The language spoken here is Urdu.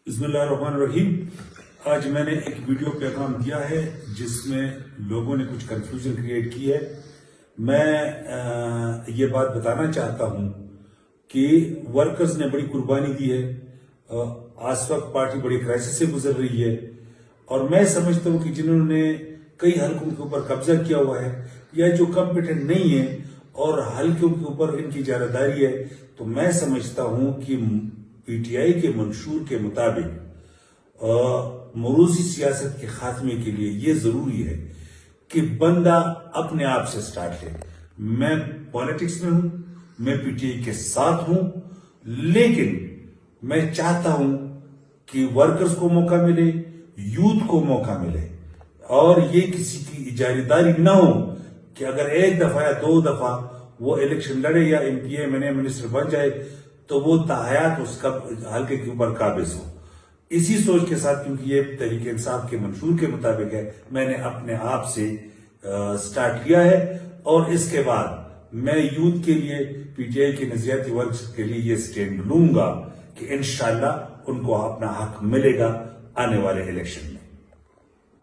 بسم اللہ الرحمن الرحیم۔ آج میں نے ایک ویڈیو پیغام دیا ہے جس میں لوگوں نے کچھ کنفیوژن کریٹ کی ہے۔ میں یہ بات بتانا چاہتا ہوں کہ ورکرز نے بڑی قربانی دی ہے، آج وقت پارٹی بڑی کرائسس سے گزر رہی ہے، اور میں سمجھتا ہوں کہ جنہوں نے کئی حلقوں کے اوپر قبضہ کیا ہوا ہے یا جو کمپیٹنٹ نہیں ہے اور حلقوں کے اوپر ان کی جانبداری ہے، تو میں سمجھتا ہوں کہ پی ٹی آئی کے منشور کے مطابق موروثی سیاست کے خاتمے کے لیے یہ ضروری ہے کہ بندہ اپنے آپ سے سٹارٹ لے۔ میں پالیٹکس میں ہوں، میں پی ٹی آئی کے ساتھ ہوں، لیکن میں چاہتا ہوں کہ ورکرز کو موقع ملے، یوتھ کو موقع ملے، اور یہ کسی کی اجارہ داری نہ ہو کہ اگر ایک دفعہ یا دو دفعہ وہ الیکشن لڑے یا ایم پی اے منسٹر بن جائے تو وہ تاحیات اس کا حلقے کے اوپر قابض ہو۔ اسی سوچ کے ساتھ، کیونکہ یہ تحریک انصاف کے منشور کے مطابق ہے، میں نے اپنے آپ سے سٹارٹ کیا ہے، اور اس کے بعد میں یوتھ کے لیے، پی ٹی آئی کے نظریاتی ورکس کے لیے یہ سٹینڈ لوں گا کہ انشاءاللہ ان کو اپنا حق ملے گا آنے والے الیکشن میں۔